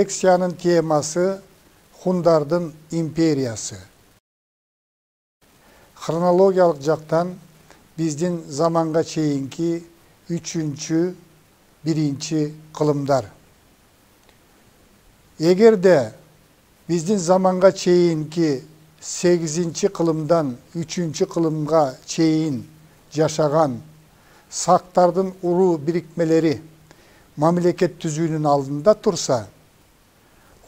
лекциянын темасы Хундардын империясы. Хронологиялык жактан биздин заманга чейинки 3-1 кылымдар. Эгерде биздин заманга чейинки 8 кылымдан 3 кылымга чейин жашаган сактардын уруу бирикмелери мамлекет түзүүнүн алдында турса,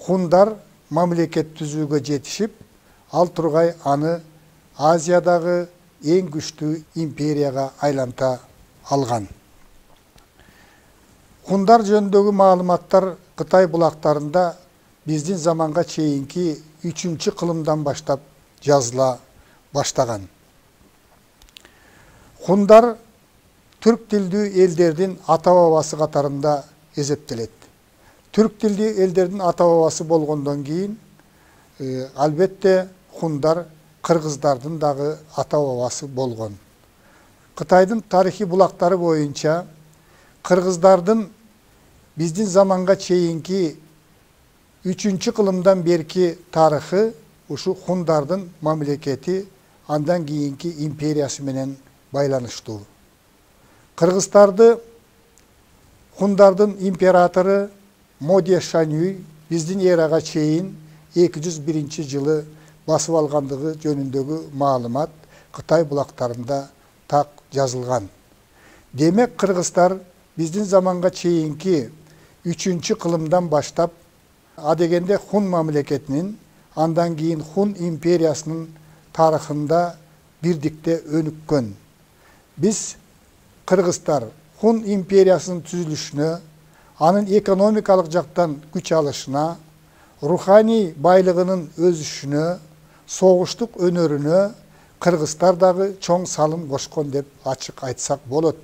хундар мамлекет түзүүгө жетишип, ал тургай аны Азиядагы эң күчтүү империяга айланта алган. Хундар жөнүндөгү маалыматтар Кытай булактарында биздин заманга чейинки 3 кылымдан баштап жазыла баштаган. Хундар түрк тилдүү элдердин ата-бабасы катарында эсептелет. Түрк тилдүү элдердин ата-бабасы болгондон кийин, албетте хундар кыргыздардын дагы ата-бабасы болгон. Кытайдын тарихи булактары боюнча кыргыздардын биздин заманга чейинки 3 кылымдан берки тарыхы ушу хундардын мамлекети, андан кийинки империясы менен байланыштуу. Кыргыздарды хундардын императору Моде Шанюй биздин эрага чейин 201 жылы басып алгандыгы жөнүндөгү маалымат Кытай булактарында так жазылган. Демек кыргыздар биздин заманга чейинки 3 кылымдан баштап адегенде хун мамлекетинин, андан кийин хун империясынын тарыхында бирдикте өнүккөн. Биз кыргыздар хун империясынын түзүлүшүнө, анын экономикалык жактан күч алышына, руханий байлыгынын өсүшүнө, согуштук өнөрүнө кыргыздар дагы чоң салым кошкон деп ачык айтсак болот.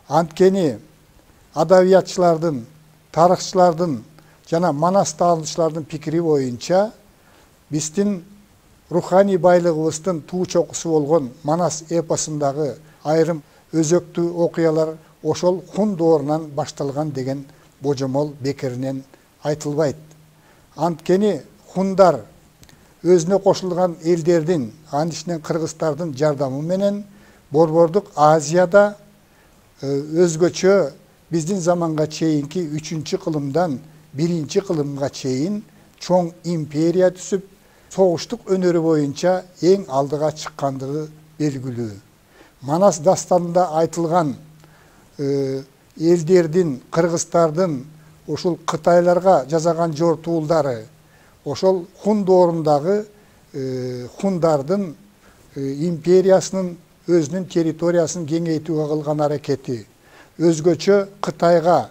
Анткени адабиятчылардын, тарыхчылардын жана манас таануучулардын пикири боюнча биздин руханий байлыгыбыздын туу чокусу болгон Манас эпосундагы айрым өзөктүү окуялар ошол хун доорунан башталган деген божомол бекеринен айтылбайт. Анткени хундар өзүнө кошулган элдердин, анын ичинен кыргыздардын жардамы менен Борбордук Азияда өзгөчө биздин заманга чейинки 3 кылымдан 1 кылымга чейин чоң империя түзүп, согуштук өнөрү боюнча эң алдыга чыккандыгы белгилүү. Манас дастанында айтылган элдердин, кыргыздардын ушул кытайларга жасаган жортуулдары, ошол хун доорундагы хундардын империясынын өзүнүн территориясын кеңейтүүгө кылган аракети, өзгөчө Кытайга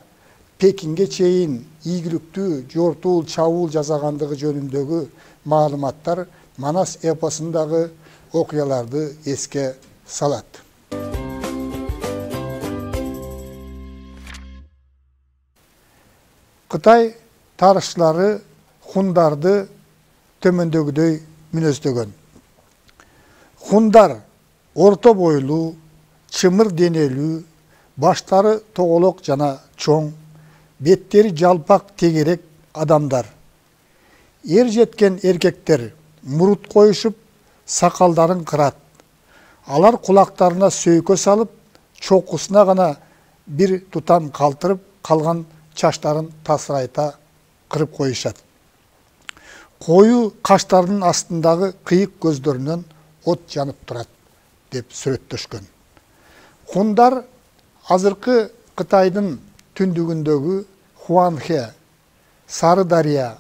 Пекинге чейин ийгиликтүү жортуул чабуул жасагандыгы жөнүндөгү маалыматтар Манас эпосундагы окуяларды эске салат. Кытай тарыхчылары хундарды төмөндөгүдөй мүнөздөгөн. Хундар орто бойлуу, чымыр денелүү, баштары тоголок жана чоң, беттери жалпак тегерек адамдар. Ер жеткен эркектер мурут коюшуп, сакалдарын кырат. Алар кулактарына сөйкө салып, чокусуна гана бир тутам калтырып, калган чачтарын тасырайта кырып коюшат. Коюу каштарынын астындагы кыйык көздөрүнөн от жанып турат деп сүрөттөшкөн. Хундар азыркы Кытайдын түндүгүндөгү Хуанхэ, Сары дарыя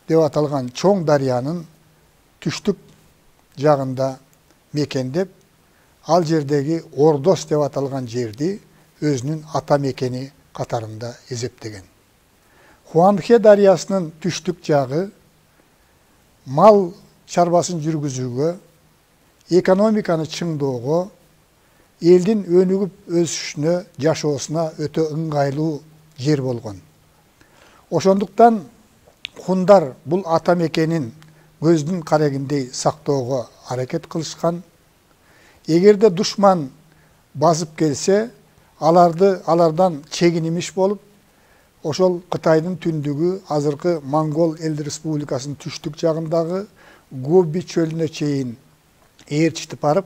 деп аталган чоң дарыянын түштүк жагында мекендеп, ал жердеги Ордос деп аталган жерди өзүнүн ата мекени катарында эсептеген. Хуанхэ дарыясынын түштүк жагы мал чарбасын жүргүзүүгө, экономиканы чыңдоого, элдин өнүгүп өсүшүнө, жашоосуна өтө ыңгайлуу жер болгон. Ошондуктан хундар бул ата мекенин көздүн карегиндей сактоого аракет кылышкан. Эгерде душман басып келсе, алардан чегинимиш болуп, ошол Кытайдын түндүгү азыркы Монгол эл республикасынын түштүк жагындагы Гоби чөлүнө чейин ээрчитип барып,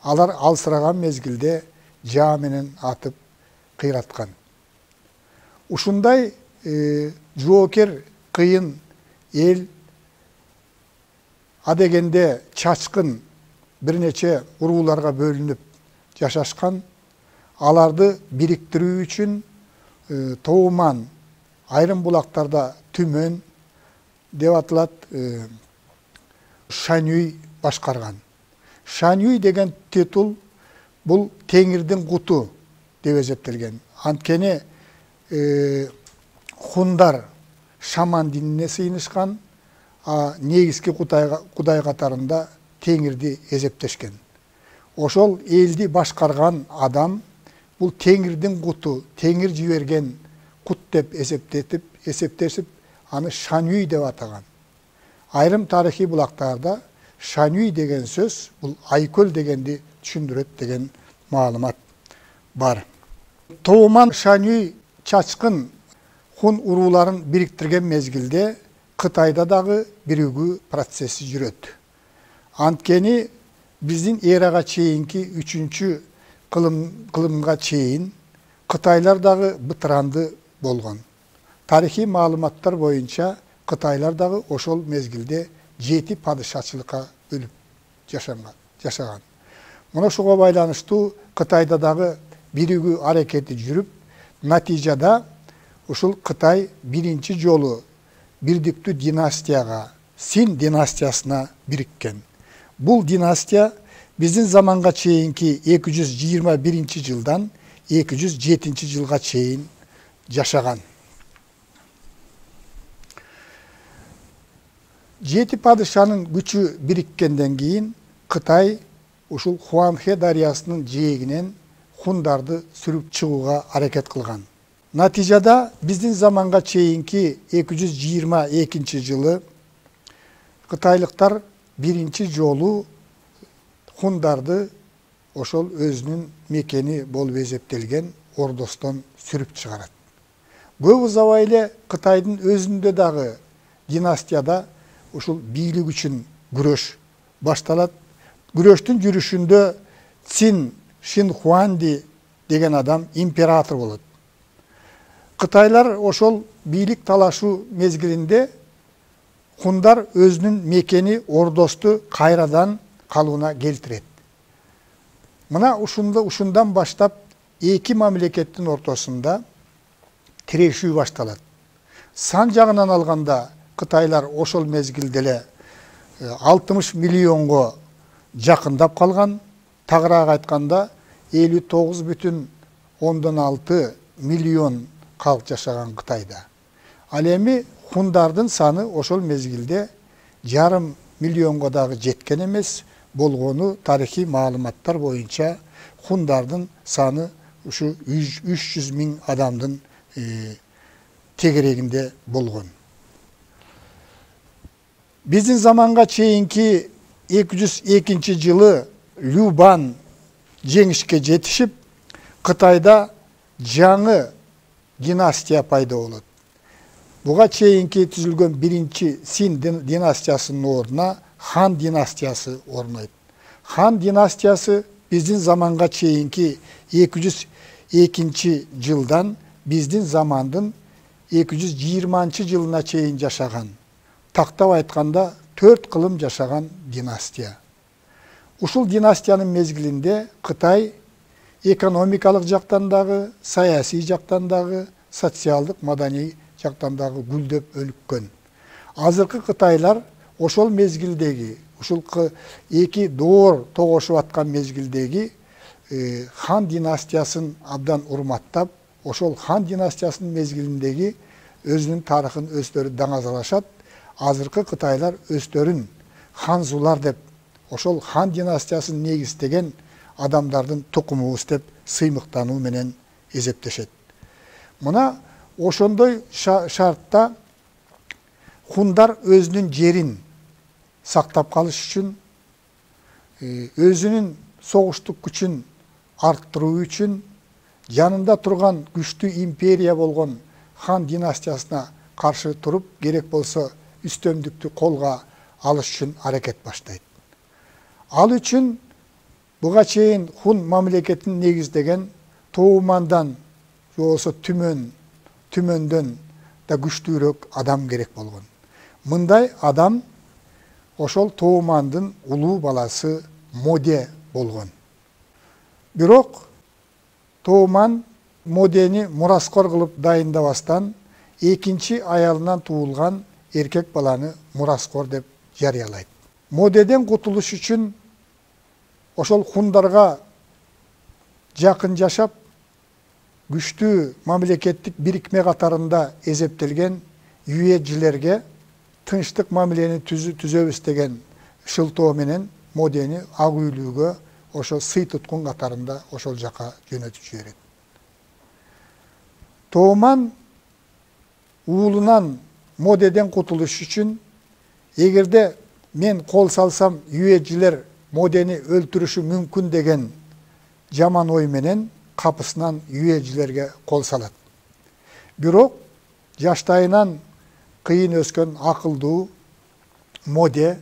алар алсыраган мезгилде жаа менен атып кыйраткан. Ушундай жоокер кыйын эл адегенде чачкын бир нече урууларга бөлүнүп жашашкан. Аларды бириктирүү үчүн Тооман, айрым булактарда Түмөн деп атылат, Шанюй башкарган. Шанюй деген титул бул теңирдин куту деп эсептелген. Анткени хундар шаман динине сыйынышкан, негизги кудай катарында теңирди эсептешкен. Ошол элди башкарган адам бул теңирдин куту, теңир жиберген кут деп эсептешип, аны Шанюй деп атаган. Айрым тарыхый булактарда Шанюй деген сөз бул айкөл дегенди түшүндүрөт деген маалымат бар. Тооман Шанюй чачкын хун урууларын бириктирген мезгилде Кытайда дагы биригүү процесси жүрөт. Анткени биздин эрага чейинки 3-чү кылымга чейин Кытайлар дагы бытыранды болгон. Тарихий маалыматтар боюнча Кытайлар дагы ошол мезгилде 7 падышачылыкка бөлүп жашаган. Мына ошого байланыштуу Кытайда дагы биригүү аракети жүрүп, натыйжада ушул Кытай биринчи жолу бирдиктүү династияга, Син династиясына бириккен. Бул династия биздин заманга чейинки 221-жылдан 207-жылга чейин жашаган. 7 падышанын күчү бириккенден кийин Кытай ушул Хуанхэ дарыясынын жээгинен хундарды сүрүп чыгууга аракет кылган. Натыйжада биздин заманга чейинки 222-жылы кытайлыктар биринчи жолу хундарды ошол өзүнүн мекени болуп эсептелген Ордостон сүрүп чыгарат. Көп узабай эле Кытайдын өзүндө дагы династияда ушул бийлик үчүн күрөш башталат. Күрөштүн жүрүшүндө Цин Шинхуанди деген адам император болот. Кытайлар ошол бийлик талашуу мезгилинде хундар өзүнүн мекени Ордосту кайрадан калыбына келтирет. Мына ушундан баштап эки мамлекеттин ортосунда тирешүү башталат. Сан жагынан алганда Кытайлар ошол мезгилде эле 60 миллионго жакындап калган, тагыраак айтканда 59,6 миллион калк жашаган Кытайда. Ал эми хундардын саны ошол мезгилде 1,5 миллионго дагы жеткен эмес болгону тарыхый маалыматтар боюнча хундардын саны ушу 300 миң адамдын тегерегинде болгон. Биздин заманга чейинки 202-жылы Любан жеңишке жетишип, Кытайда жаңы династия пайда болот. Буга чейинки түзүлгөн биринчи Син династиясынын ордуна Хан династиясы орнойт. Хан династиясы биздин заманга чейинки 202-жылдан биздин замандын 220-жылына чейин жашаган. Тактап айтканда 4 кылым жашаган династия. Ушул династиянын мезгилинде Кытай экономикалык жактан дагы, саясий жактан дагы, социалдык, маданий жактан дагы гүлдөп өнүккөн. Азыркы кытайлар ошол мезгилдеги, ушул эки доор тогошуп аткан мезгилдеги Хан династиясын абдан урматтап, ошол Хан династиясынын мезгилиндеги өзүнүн тарыхын өздөрү даңазалашат. Азыркы кытайлар өздөрүн ханзулар деп, ошол Хан династиясын негиздеген адамдардын тукумубуз деп сыймыктануу менен эсептешет. Мына ошондой шартта хундар өзүнүн жерин сактап калыш үчүн, өзүнүн согуштук күчүн арттыруу үчүн жанында турган күчтүү империя болгон хан династиясына каршы туруп, керек болсо үстөмдүктү колго алыш үчүн аракет баштайт. Ал үчүн буга чейин хун мамлекетин негиздеген Тоомандан же болбосо түмөндөн да күчтүүрөөк адам керек болгон. Мындай адам ошол Тоомандын улуу баласы Моде болгон. Бирок Тооман Модени мураскор кылып дайындабастан экинчи аялынан туулган эркек баланы мураскор деп жарыялайт. Модеден кутулуш үчүн ошол хундарга жакын жашап, күчтүү мамлекеттик бирикме катарында эсептелген юэжилерге тынчтык мамилени түзөбүз деген шылтоо менен Модени ак үйлүүгө ошо сый туткун катарында ошол жака жөнөтүп жиберет. Тооман уулунан Модеден кутулуш үчүн, эгерде мен кол салсам юэжилер Модени өлтүрүшү мүмкүн деген жаман ой менен капысынан юэжилерге кол салат. Бирок жаштайынан кыйын өскөн акылдуу Моде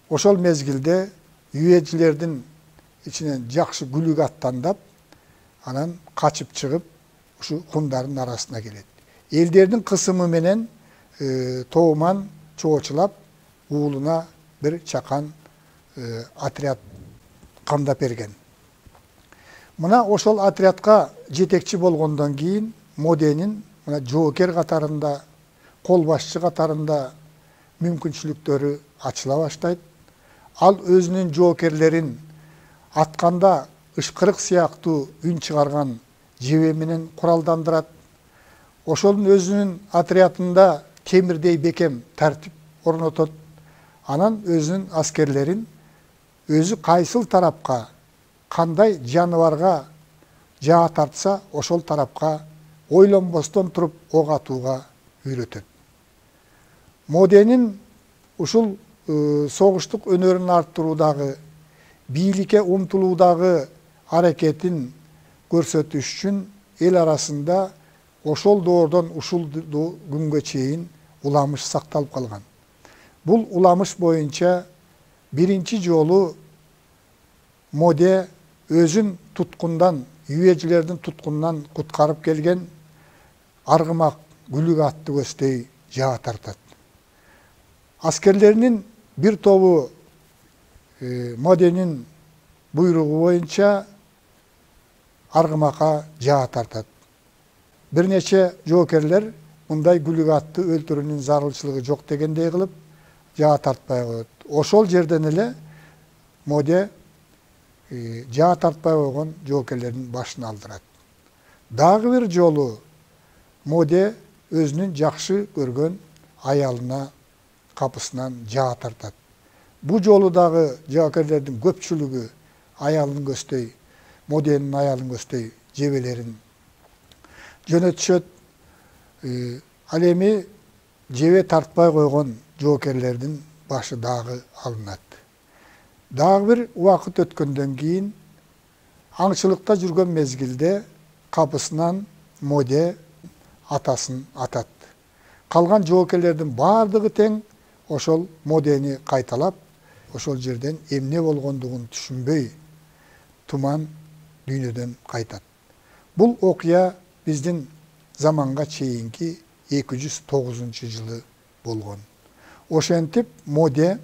ошол мезгилде юэжилердин ичинен жакшы күлүк аттандап, анан качып чыгып, ушу хундардын арасына келет. Элдердин кысымы менен Тооман чоочулап, уулуна бир чакан отряд камдап берген. Мына ошол отрядка жетекчи болгондон кийин Моденин мына жоокер катарында, кол башчы катарында мүмкүнчүлүктөрү ачыла баштайт. Ал өзүнүн жоокерлерин атканда ышкырык сыяктуу үн чыгарган жебе менен куралдандырат. Ошолдун өзүнүн отрядында темирдей бекем тартип орнотот. Анан өзүнүн аскерлерин өзү кайсыл тарапка, кандай жаныбарга жаа тартса, ошол тарапка ойлонбостон туруп ок атууга үйрөтөт. Моденин ушул согуштук өнөрүн арттыруудагы, бийликке умтулуудагы аракетин көрсөтүш үчүн эл арасында ошол доордон ушул күнгө чейин уламыш сакталып калган. Бул уламыш боюнча биринчи жолу Моде өзүн туткундан, юэжилердин туткунунан куткарып келген аргымак күлүк атты көстөй жаа тартат. Аскерлеринин бир тобу Моденин буйругу боюнча аргымакка жаа тартат. Бир нече жоокерлер мындай күлүк атты өлтүрүүнүн зарылчылыгы жок дегендей кылып жаа тартпай коет. Ошол жерден эле Моде жаа тартпай койгон жоокерлердин башын алдырат. Дагы бир жолу Моде өзүнүн жакшы көргөн аялына капысынан жаа тартат. Бу жолу дагы жоокерлердин көпчүлүгү аялын көздөй, Моденин аялын көздөй жебелерин жөнөтүшөт. Ал эми жебе тартпай койгон жоокерлердин башы дагы алынат. Дагы бир убакыт өткөндөн кийин аңчылыкта жүргөн мезгилде капысынан Моде атасын атат. Калган жоокерлердин бардыгы тең ошол Модени кайталап, ошол жерден эмне болгондугун түшүнбөй, туман дүйнөдөн кайтат. Бул окуя биздин заманга чейинки 209-жылы болгон. Ошентип Моде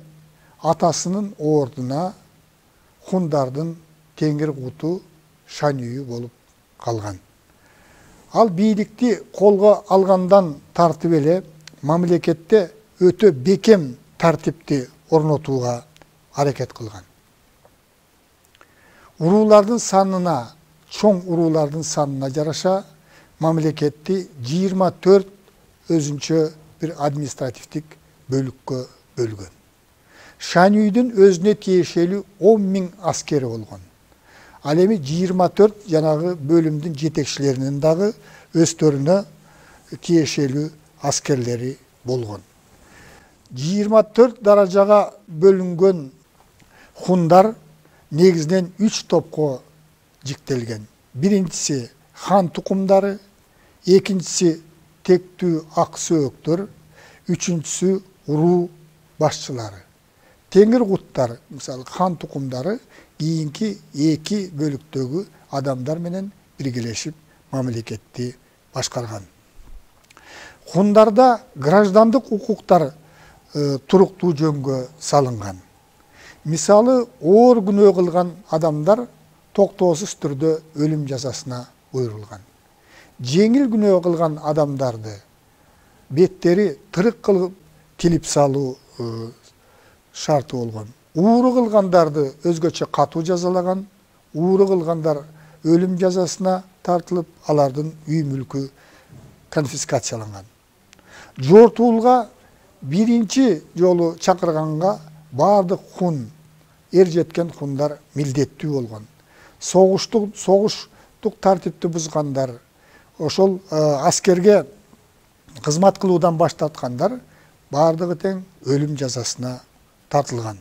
атасынын ордуна хундардын теңир куту Шанюй болуп калган. Ал бийликти колго алгандан тартып эле мамлекетте өтө бекем тартипти орнотууга аракет кылган. Уруулардын санына, чоң уруулардын санына жараша мамлекетти 24 өзүнчө бир административдик бөлүккө бөлгөн. Шанюйдун өзүнө тиешелүү 10.000 аскери болгон. Ал эми 24 жанагы бөлүмдүн жетекчилеринин дагы өздөрүнө тиешелүү аскерлери болгон. 24 даражага бөлүнгөн хундар негизинен 3 топко жиктелген. Биринчиси хан тукумдары, экинчиси тектүү ак сөөктөр, үчүнчүсү уруу башчылары. Теңир куттар, мисалы хан тукумдары кийинки эки бөлүктөгү адамдар менен биргелешип мамлекетти башкарган. Хундарда граждандык укуктар туруктуу жөнгө салынган. Мисалы, оор күнөө кылган адамдар токтоосуз түрдө өлүм жазасына буйрулган. Жеңил күнөө кылган адамдарды беттери тырык кылып тилип салуу шарты болгон. Ууру кылгандарды өзгөчө катуу жазалаган, ууру кылгандар өлүм жазасына тартылып, алардын үй мүлкү конфискацияланган. Жортуулга биринчи жолу чакырганга бардык хун, эр жеткен хундар милдеттүү болгон. Согуштук тартипти бузгандар, ошол аскерге кызмат кылуудан баш тарткандар бардыгы тең өлүм жазасына тартылган.